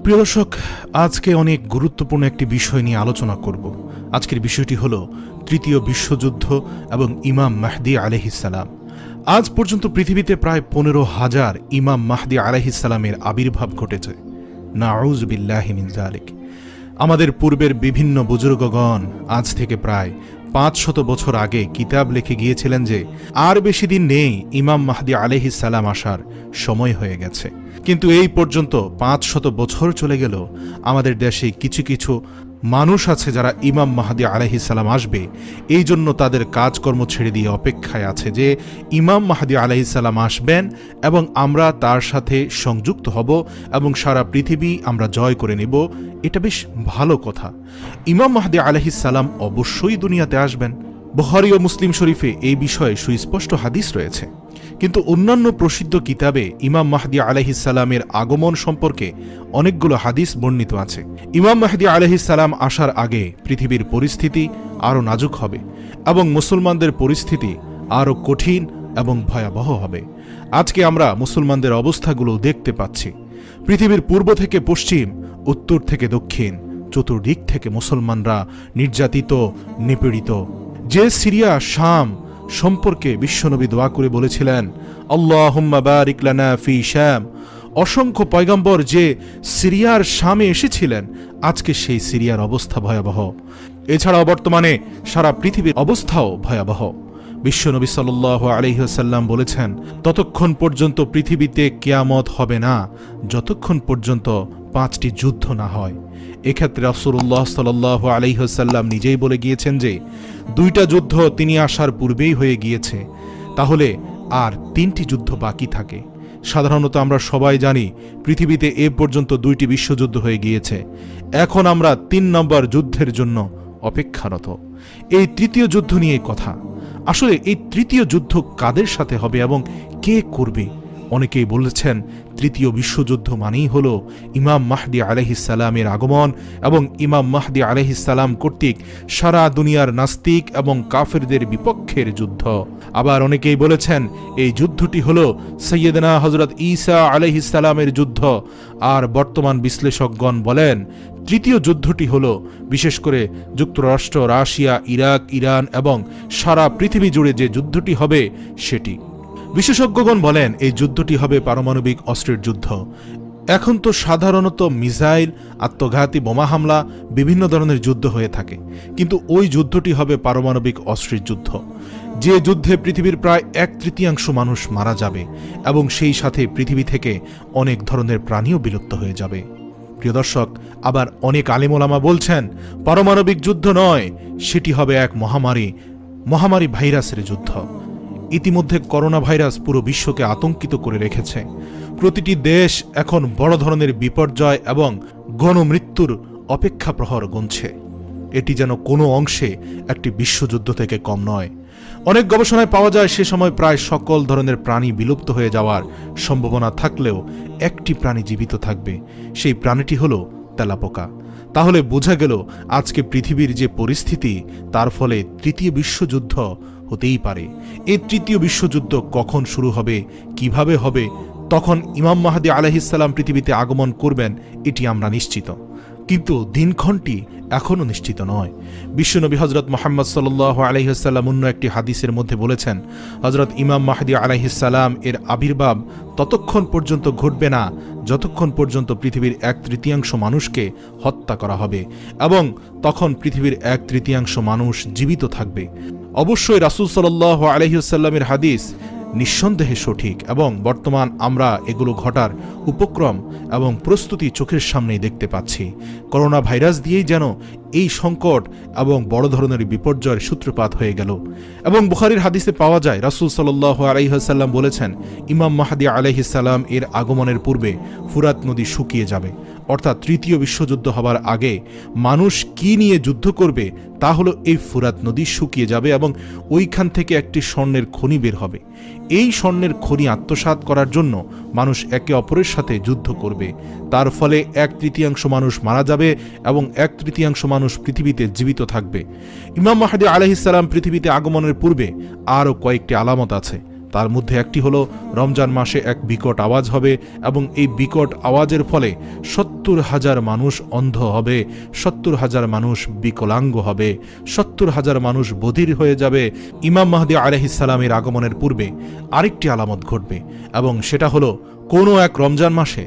প্রিয় দর্শক, আজকে অনেক গুরুত্বপূর্ণ একটি বিষয় নিয়ে আলোচনা করব। আজকের বিষয়টি হলো তৃতীয় বিশ্বযুদ্ধ এবং ইমাম মাহদী আলাইহিসসালাম। আজ পর্যন্ত পৃথিবীতে প্রায় 15,000 ইমাম মাহদী আলাইহিসসালামের আবির্ভাব ঘটেছে। নাউযু বিল্লাহি মিন যালিক। আমাদের পূর্বের বিভিন্ন বুজুর্গগণ আজ থেকে প্রায় 500 বছর আগে কিতাব লিখে গিয়েছিলেন যে আর বেশি দিন নেই, ইমাম মাহদী আলাইহিসসালাম আসার সময় হয়ে গেছে। কিন্তু এই পর্যন্ত 500 বছর চলে গেল, আমাদের দেশে কিছু কিছু মানুষ আছে যারা ইমাম মাহদী আলাইহিসসালাম আসবে এই জন্য তাদের কাজকর্ম ছেড়ে দিয়ে অপেক্ষায় আছে যে ইমাম মাহদী আলাইহিসসালাম আসবেন এবং আমরা তার সাথে সংযুক্ত হব এবং সারা পৃথিবী আমরা জয় করে নেব। এটা বেশ ভালো কথা। ইমাম মাহদী আলাইহিসসালাম অবশ্যই দুনিয়াতে আসবেন। বুখারী ও মুসলিম শরীফে এই বিষয়ে সুস্পষ্ট হাদিস রয়েছে। কিন্তু অন্যান্য প্রসিদ্ধ কিতাবে ইমাম মাহদী আলাইহিসসালামের আগমন সম্পর্কে অনেকগুলো হাদিস বর্ণিত আছে। ইমাম মাহদী আলাইহিসসালাম আসার আগে পৃথিবীর পরিস্থিতি আরও নাজুক হবে এবং মুসলমানদের পরিস্থিতি আরও কঠিন এবং ভয়াবহ হবে। আজকে আমরা মুসলমানদের অবস্থাগুলো দেখতে পাচ্ছি। পৃথিবীর পূর্ব থেকে পশ্চিম, উত্তর থেকে দক্ষিণ, চতুর্দিক থেকে মুসলমানরা নির্যাতিত, নিপীড়িত। যে সিরিয়া, শাম সম্পর্কে বিশ্বনবী দোয়া করে বলেছিলেন, আল্লাহুম্মা বারিক লানা ফি শাম। অসংখ্য পয়গম্বর যে সিরিয়ার শামে এসেছিলেন, আজকে সেই সিরিয়ার অবস্থা ভয়াবহ। এছাড়াও বর্তমানে সারা পৃথিবীর অবস্থাও ভয়াবহ। বিশ্বনবী সাল্লাল্লাহু আলাইহি ওয়াসাল্লাম বলেছেন, ততক্ষণ পর্যন্ত পৃথিবীতে কিয়ামত হবে না যতক্ষণ পর্যন্ত 5টি যুদ্ধ না হয়। এক্ষেত্রে রাসূলুল্লাহ সাল্লাল্লাহু আলাইহি ওয়াসাল্লাম নিজেই বলে গিয়েছেন যে 2টা যুদ্ধ তিনি আসার পূর্বেই হয়ে গিয়েছে, তাহলে আর 3টি যুদ্ধ বাকি থাকে। সাধারণত আমরা সবাই জানি পৃথিবীতে এ পর্যন্ত 2টি বিশ্বযুদ্ধ হয়ে গিয়েছে। এখন আমরা 3 নম্বর যুদ্ধের জন্য অপেক্ষারত। এই তৃতীয় যুদ্ধ নিয়ে কথা। আসলে এই তৃতীয় যুদ্ধ কাদের সাথে হবে এবং কে করবে? অনেকেই বলেছেন তৃতীয় বিশ্বযুদ্ধ মানেই হল ইমাম মাহদী আলাইহিসসালামের আগমন এবং ইমাম মাহদী আলাইহিসসালাম কর্তৃক সারা দুনিয়ার নাস্তিক এবং কাফেরদের বিপক্ষের যুদ্ধ। আবার অনেকেই বলেছেন এই যুদ্ধটি হল সাইয়েদনা হযরত ঈসা আলাইহিসসালামের যুদ্ধ। আর বর্তমান বিশ্লেষকগণ বলেন তৃতীয় যুদ্ধটি হল বিশেষ করে যুক্তরাষ্ট্র, রাশিয়া, ইরাক, ইরান এবং সারা পৃথিবী জুড়ে যে যুদ্ধটি হবে সেটি। বিশেষজ্ঞগণ বলেন এই যুদ্ধটি হবে পারমাণবিক অস্ত্রের যুদ্ধ। এখন তো সাধারণত মিসাইল, আত্মঘাতী বোমা হামলা, বিভিন্ন ধরনের যুদ্ধ হয়ে থাকে, কিন্তু ওই যুদ্ধটি হবে পারমাণবিক অস্ত্রের যুদ্ধ, যে যুদ্ধে পৃথিবীর প্রায় 1/3 মানুষ মারা যাবে এবং সেই সাথে পৃথিবী থেকে অনেক ধরনের প্রাণীও বিলুপ্ত হয়ে যাবে। প্রিয় দর্শক, আবার অনেক আলেম ওলামা বলছেন পারমাণবিক যুদ্ধ নয়, সেটি হবে এক মহামারী ভাইরাসের যুদ্ধ। ইতিমধ্যে করোনা ভাইরাস পুরো বিশ্বকে আতঙ্কিত করে রেখেছে। প্রতিটি দেশ এখন বড় ধরনের বিপর্যয় এবং গণমৃত্যুর অপেক্ষা প্রহর গুনছে। এটি যেন কোনো অংশে একটি বিশ্বযুদ্ধ থেকে কম নয়। অনেক গবেষণায় পাওয়া যায় সে সময় প্রায় সকল ধরনের প্রাণী বিলুপ্ত হয়ে যাওয়ার সম্ভাবনা থাকলেও একটি প্রাণী জীবিত থাকবে, সেই প্রাণীটি হলো তেলাপোকা। তাহলে বোঝা গেল আজকে পৃথিবীর যে পরিস্থিতি, তার ফলে তৃতীয় বিশ্বযুদ্ধ হতেই পারে। এই তৃতীয় বিশ্বযুদ্ধ কখন শুরু হবে, কিভাবে হবে, তখন ইমাম মাহদী আলাইহিসসালাম পৃথিবীতে আগমন করবেন এটি আমরা নিশ্চিত, কিন্তু দিনক্ষণটি এখনও নিশ্চিত নয়। বিশ্বনবী হযরত মুহাম্মদ সাল্লাল্লাহু আলাইহি ওয়াসাল্লাম অন্য একটি হাদিসের মধ্যে বলেছেন, হযরত ইমাম মাহদী আলাইহিসসালাম এর আবির্ভাব ততক্ষণ পর্যন্ত ঘটবে না যতক্ষণ পর্যন্ত পৃথিবীর 1/3 মানুষকে হত্যা করা হবে এবং তখন পৃথিবীর 1/3 মানুষ জীবিত থাকবে। অবশ্যই রাসূল সাল্লাল্লাহু আলাইহি ওয়াসাল্লামের হাদিস নিঃসন্দেহে সঠিক এবং বর্তমান আমরা এগুলো ঘটার উপক্রম এবং প্রস্তুতি চোখের সামনেই দেখতে পাচ্ছি। করোনা ভাইরাস দিয়েই যেন এই সংকট এবং বড় ধরনের বিপর্যয়ের সূত্রপাত হয়ে গেল। এবং বুখারীর হাদিসে পাওয়া যায় রাসূল সাল্লাল্লাহু আলাইহি ওয়াসাল্লাম বলেছেন, ইমাম মাহদী আলাইহিসসালাম এর আগমনের পূর্বে ফুরাত নদী শুকিয়ে যাবে। অর্থাৎ তৃতীয় বিশ্বযুদ্ধ হবার আগে মানুষ কি নিয়ে যুদ্ধ করবে তা হলো এই ফুরাত নদী শুকিয়ে যাবে এবং ওইখান থেকে একটি স্বর্ণের খনি বের হবে। এই স্বর্ণের খনি আত্মসাৎ করার জন্য মানুষ একে অপরের সাথে যুদ্ধ করবে। তার ফলে 1/3 মানুষ মারা যাবে এবং 1/3 মানুষ পৃথিবীতে জীবিত থাকবে। ইমাম মাহদী আলাইহিসসালাম পৃথিবীতে আগমনের পূর্বে আরও কয়েকটি আলামত আছে। তার মধ্যে একটি হলো রমজান মাসে এক বিকট আওয়াজ হবে এবং এই বিকট আওয়াজের ফলে 70,000 মানুষ অন্ধ হবে, 70,000 মানুষ বিকলাঙ্গ হবে, 70,000 মানুষ বধির হয়ে যাবে। ইমাম মাহদী আলাইহিস সালামের আগমনের পূর্বে আরেকটি আলামত ঘটবে এবং সেটা হলো কোনো এক রমজান মাসে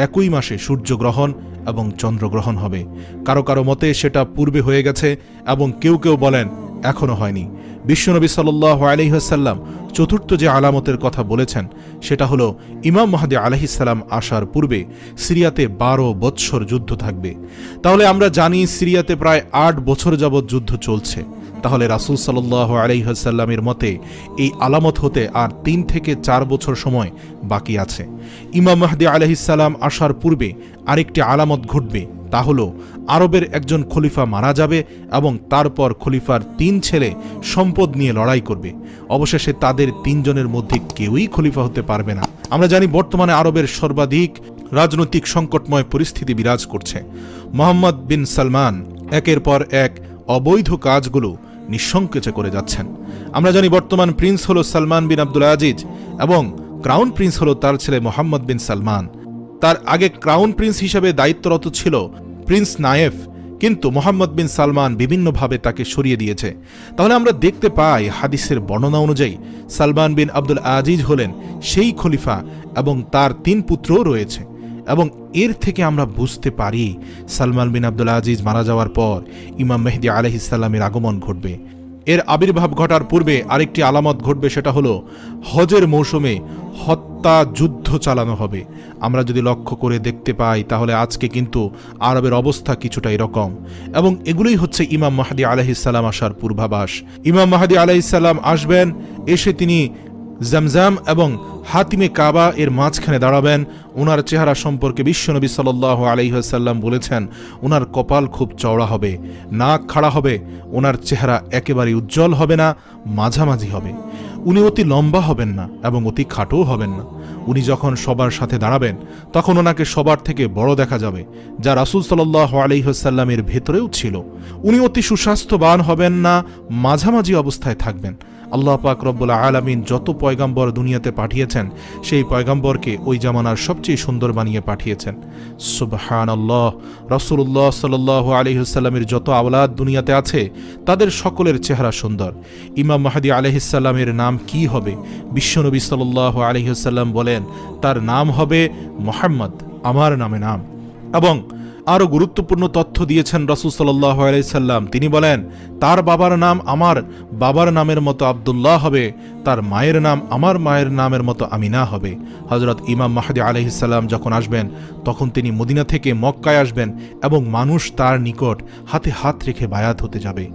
একই মাসে সূর্যগ্রহণ এবং চন্দ্রগ্রহণ হবে। কারো কারো মতে সেটা পূর্বে হয়ে গেছে এবং কেউ কেউ বলেন এখনো হয়নি। বিশ্বনবী সাল্লাল্লাহু আলাইহি ওয়াসাল্লাম চতুর্থ যে আলামতের কথা বলেছেন সেটা হলো ইমাম মাহদী আলাইহিস সালাম আসার পূর্বে সিরিয়াতে 12 বৎসর যুদ্ধ থাকবে। তাহলে আমরা জানি সিরিয়াতে প্রায় 8 বছর যাবৎ যুদ্ধ চলছে। তাহলে রাসূল সাল্লাল্লাহু আলাইহি ওয়াসাল্লামের মতে এই আলামত হতে আর 3 থেকে 4 বছর সময় বাকি আছে। ইমাম মাহদী আলাইহিস সালাম আসার পূর্বে আরেকটি আলামত ঘটবে, তা হলো আরবের একজন খলিফা মারা যাবে এবং তারপর খলিফার 3 ছেলে সম্পদ নিয়ে লড়াই করবে। অবশেষে তাদের 3 জনের মধ্যে কেউই খলিফা হতে পারবে না। আমরা জানি বর্তমানে আরবের সর্বাধিক রাজনৈতিক সংকটময় পরিস্থিতি বিরাজ করছে। মোহাম্মদ বিন সালমান একের পর এক অবৈধ কাজগুলো নিঃসংকোচে করে যাচ্ছেন। আমরা জানি বর্তমান প্রিন্স হলো সালমান বিন আব্দুল আজিজ এবং ক্রাউন প্রিন্স হলো তার ছেলে মোহাম্মদ বিন সালমান। তার আগে ক্রাউন প্রিন্স হিসেবে দায়িত্বরত ছিল প্রিন্স নায়েফ, কিন্তু মোহাম্মদ বিন সালমান বিভিন্নভাবে তাকে সরিয়ে দিয়েছে। তাহলে আমরা দেখতে পাই হাদিসের বর্ণনা অনুযায়ী সালমান বিন আব্দুল আজিজ হলেন সেই খলিফা এবং তার 3 পুত্রও রয়েছে। এবং এর থেকে আমরা বুঝতে পারি সালমান বিন আব্দুল আজিজ মারা যাওয়ার পর ইমাম মেহদী আলাইহিস সালামের আগমন ঘটবে। এর আবির্ভাব ঘটার পূর্বে আরেকটি আলামত ঘটবে, সেটা হলো হজের মৌসুমে হত্যা যুদ্ধ চালানো হবে। আমরা যদি লক্ষ্য করে দেখতে পাই তাহলে আজকে কিন্তু আরবের অবস্থা কিছুটা এরকম এবং এগুলোই হচ্ছে ইমাম মাহদী আলাইহিস সালাম আসার পূর্বাভাস। ইমাম মাহদী আলাইহিস সালাম আসবেন, এসে তিনি জামজাম এবং হাতিমে কাবা এর মাঝখানে দাঁড়াবেন। ওনার চেহারা সম্পর্কে বিশ্বনবী সাল্লাল্লাহু আলাইহি ওয়াসাল্লাম বলেছেন ওনার কপাল খুব চওড়া হবে, নাক খাড়া হবে, ওনার চেহারা একেবারে উজ্জ্বল হবে না, মাঝামাঝি হবে। উনি অতি লম্বা হবেন না এবং অতি খাটোও হবেন না। উনি যখন সবার সাথে দাঁড়াবেন তখন ওনাকে সবার থেকে বড় দেখা যাবে, যা রাসূল সাল্লাল্লাহু আলাইহি ওয়াসাল্লামের ভেতরেও ছিল। উনি অতি সুস্বাস্থ্যবান হবেন না, মাঝামাঝি অবস্থায় থাকবেন। আল্লাহ পাক রব্বুল আলামিন যত পয়গাম্বর দুনিয়াতে পাঠিয়েছেন সেই পয়গাম্বরকে ওই জামানার সবচেয়ে সুন্দর বানিয়ে পাঠিয়েছেন। সুবহানাল্লাহ। রাসূলুল্লাহ সাল্লাল্লাহু আলাইহি ওয়াসাল্লামের যত আওলাদ দুনিয়াতে আছে তাদের সকলের চেহারা সুন্দর। ইমাম মাহদী আলাইহিস সালামের নাম কি হবে? বিশ্বনবী সাল্লাল্লাহু আলাইহি ওয়াসাল্লাম বলেন তার নাম হবে মুহাম্মদ, আমার নামে নাম। এবং আরও গুরুত্বপূর্ণ তথ্য দিয়েছেন রাসূল সাল্লাল্লাহু আলাইহি সাল্লাম। তিনি বলেন তার বাবার নাম আমার বাবার নামের মতো আব্দুল্লাহ হবে, তার মায়ের নাম আমার মায়ের নামের মতো আমিনা হবে। হযরত ইমাম মাহদী আলাইহিস সালাম যখন আসবেন তখন তিনি মদিনা থেকে মক্কায় আসবেন এবং মানুষ তার নিকট হাতে হাত রেখে বায়াত হতে যাবে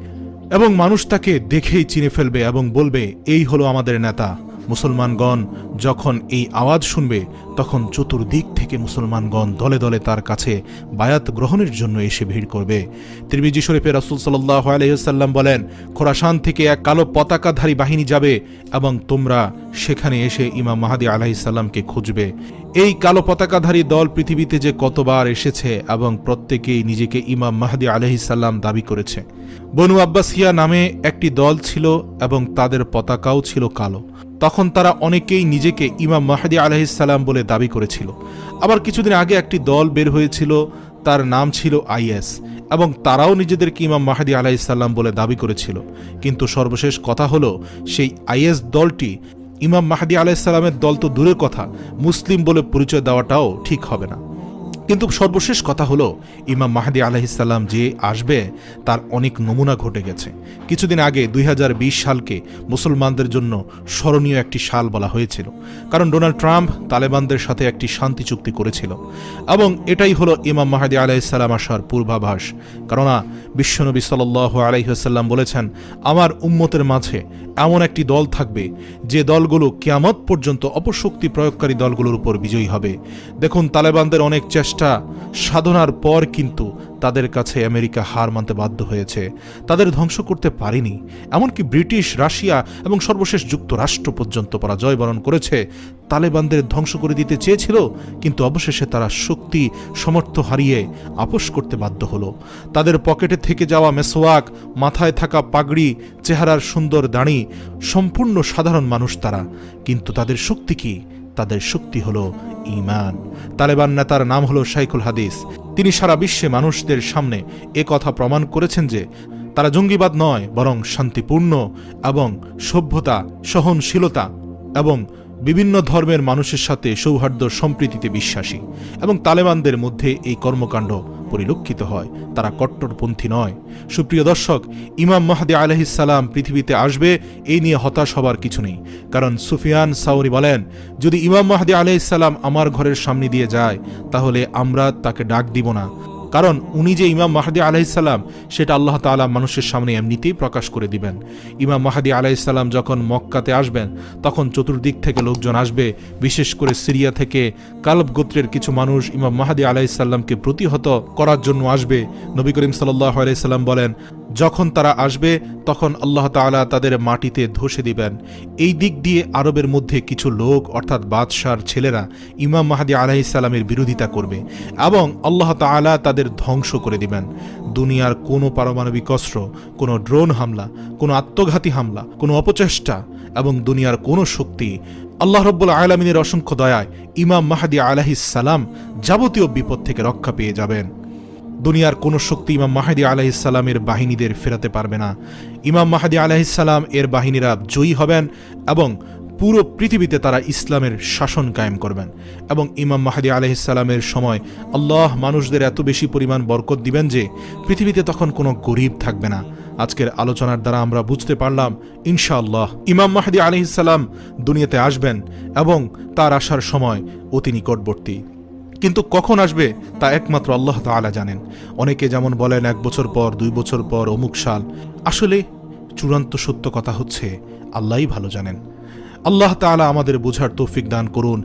এবং মানুষ তাকে দেখেই চিনে ফেলবে এবং বলবে এই হলো আমাদের নেতা। মুসলমানগণ যখন এই আওয়াজ শুনবে তখন চতুর্দিক থেকে মুসলমানগণ দলে দলে তার কাছে বায়াত গ্রহণের জন্য এসে ভিড় করবে। তিরমিজি শরীফে রাসূল সাল্লাল্লাহু আলাইহি ওয়াসাল্লাম বলেন খোরাসান থেকে এক কালো পতাকাধারী বাহিনী যাবে এবং তোমরা সেখানে এসে ইমাম মাহদী আলাইহিস সালামকে খুঁজবে। এই কালো পতাকাধারী দল পৃথিবীতে যে কতবার এসেছে এবং প্রত্যেকেই নিজেকে ইমাম মাহদী আলাইহিস সালাম দাবি করেছে। বনু আব্বাসিয়া নামে একটি দল ছিল এবং তাদের পতাকাও ছিল কালো। তখন তারা অনেকেই নিজেকে ইমাম মাহদী আলাইহিস সালাম বলে দাবি করেছিল। আবার কিছুদিন আগে একটি দল বের হয়েছিল, তার নাম ছিল আইএস এবং তারাও নিজেদেরকে ইমাম মাহদী আলাইহিস সালাম বলে দাবি করেছিল। কিন্তু সর্বশেষ কথা হলো সেই আইএস দলটি ইমাম মাহদী আলাইহিস সালামের দল তো দূরের কথা, মুসলিম বলে পরিচয় দেওয়াটাও ঠিক হবে না। কিন্তু সর্বশেষ কথা হলো ইমাম মাহদী আলাইহিস সালাম যে আসবে তার অনেক নমুনা ঘটে গেছে। কিছুদিন আগে 2020 সালকে মুসলমানদের জন্য স্মরণীয় একটি সাল বলা হয়েছিল, কারণ ডোনাল্ড ট্রাম্প তালেবানদের সাথে একটি শান্তি চুক্তি করেছিল এবং এটাই হলো ইমাম মাহদী আলাইহিস সালাম আসার পূর্বাভাস। কেননা বিশ্বনবী সাল্লাল্লাহু আলাইহি ওয়াসাল্লাম বলেছেন আমার উম্মতের মাঝে এমন একটি দল থাকবে যে দলগুলো কিয়ামত পর্যন্ত অপশক্তি প্রয়োগকারী দলগুলোর উপর বিজয়ী হবে। দেখুন তালেবানদের অনেক চেষ্টা সাধনার পর কিন্তু তাদের কাছে আমেরিকা হার মানতে বাধ্য হয়েছে, তাদের ধ্বংস করতে পারেনি। এমনকি ব্রিটিশ, রাশিয়া এবং সর্বশেষ যুক্তরাষ্ট্র পর্যন্ত পরাজয় বরণ করেছে। তালেবানদের ধ্বংস করে দিতে চেয়েছিল, কিন্তু অবশেষে তারা শক্তি সমর্থ হারিয়ে আপোস করতে বাধ্য হলো। তাদের পকেটে থেকে যাওয়া মেসোয়াক, মাথায় থাকা পাগড়ি, চেহারার সুন্দর দাড়ি, সম্পূর্ণ সাধারণ মানুষ তারা, কিন্তু তাদের শক্তি কি? তাদের শক্তি হলো ঈমান। তালেবান নেতার নাম হলো শাইখুল হাদিস। তিনি সারা বিশ্বে মানুষদের সামনে এ কথা প্রমাণ করেছেন যে তারা জঙ্গিবাদ নয়, বরং শান্তিপূর্ণ এবং সভ্যতা, সহনশীলতা এবং বিভিন্ন ধর্মের মানুষের সাথে সৌহার্দ্য সম্প্রীতিতে বিশ্বাসী। এবং তালেবানদের মধ্যে এই কর্মকাণ্ড পরিলক্ষিত হয়, তারা কট্টরপন্থী নয়। সুপ্রিয় দর্শক, ইমাম মাহদী আলাইহিস সালাম পৃথিবীতে আসবে, এই নিয়ে হতাশ হবার কিছু নেই। কারণ সুফিয়ান সাউরি বলেন, যদি ইমাম মাহদী আলাইহিস সালাম আমার ঘরের সামনে দিয়ে যায়, তাহলে আমরা তাকে ডাক দিব না। কারণ উনি যে ইমাম মাহদী আলাইহিস সালাম, সেটা আল্লাহ তাআলা মানুষের সামনে এমনিতেই প্রকাশ করে দিবেন। ইমাম মাহদী আলাইহিস সালাম যখন মক্কাতে আসবেন, তখন চতুর্দিক থেকে লোকজন আসবে। বিশেষ করে সিরিয়া থেকে কালব গোত্রের কিছু মানুষ ইমাম মাহদী আলাইহিস সালামকে প্রতিহত করার জন্য আসবে। নবী করিম সাল্লাল্লাহু আলাইহি সাল্লাম বলেন, যখন তারা আসবে তখন আল্লাহ তাআলা তাদের মাটিতে ধসে দিবেন। এই দিক দিয়ে আরবের মধ্যে কিছু লোক, অর্থাৎ বাদশার ছেলেরা, ইমাম মাহদী আলাইহিস সালামের বিরোধিতা করবে এবং আল্লাহ তাআলা তাদের ধ্বংস করে দিবেন। দুনিয়ার কোনো পারমাণবিক অস্ত্র, কোনো ড্রোন হামলা, কোনো আত্মঘাতী হামলা, কোনো অপচেষ্টা এবং দুনিয়ার কোনো শক্তি, আল্লাহ রাব্বুল আলামিনের অসংখ্য দয়ায় ইমাম মাহদী আলাইহিস সালাম যাবতীয় বিপদ থেকে রক্ষা পেয়ে যাবেন। দুনিয়ার কোন শক্তি ইমাম মাহদী আলাইহিস সালামের বাহিনীদের ফেরাতে পারবে না। ইমাম মাহদী আলাইহিস সালাম এর বাহিনীরা জয়ী হবেন এবং পুরো পৃথিবীতে তারা ইসলামের শাসন কায়েম করবেন। এবং ইমাম মাহদী আলাইহিস সালামের সময় আল্লাহ মানুষদের এত বেশি পরিমাণ বরকত দিবেন যে পৃথিবীতে তখন কোনো গরিব থাকবে না। আজকের আলোচনার দ্বারা আমরা বুঝতে পারলাম, ইনশাআল্লাহ ইমাম মাহদী আলাইহিস সালাম দুনিয়াতে আসবেন এবং তার আসার সময় অতি নিকটবর্তী। কিন্তু কখন আসবে তা একমাত্র আল্লাহ তাআলা জানেন। অনেকে যেমন বলেন 1 বছর পর, 2 বছর পর, অমুক সাল। আসলে চূড়ান্ত সত্য কথা হচ্ছে আল্লাহই ভালো জানেন। আল্লাহ তাআলা আমাদের বোঝার তৌফিক দান করুন।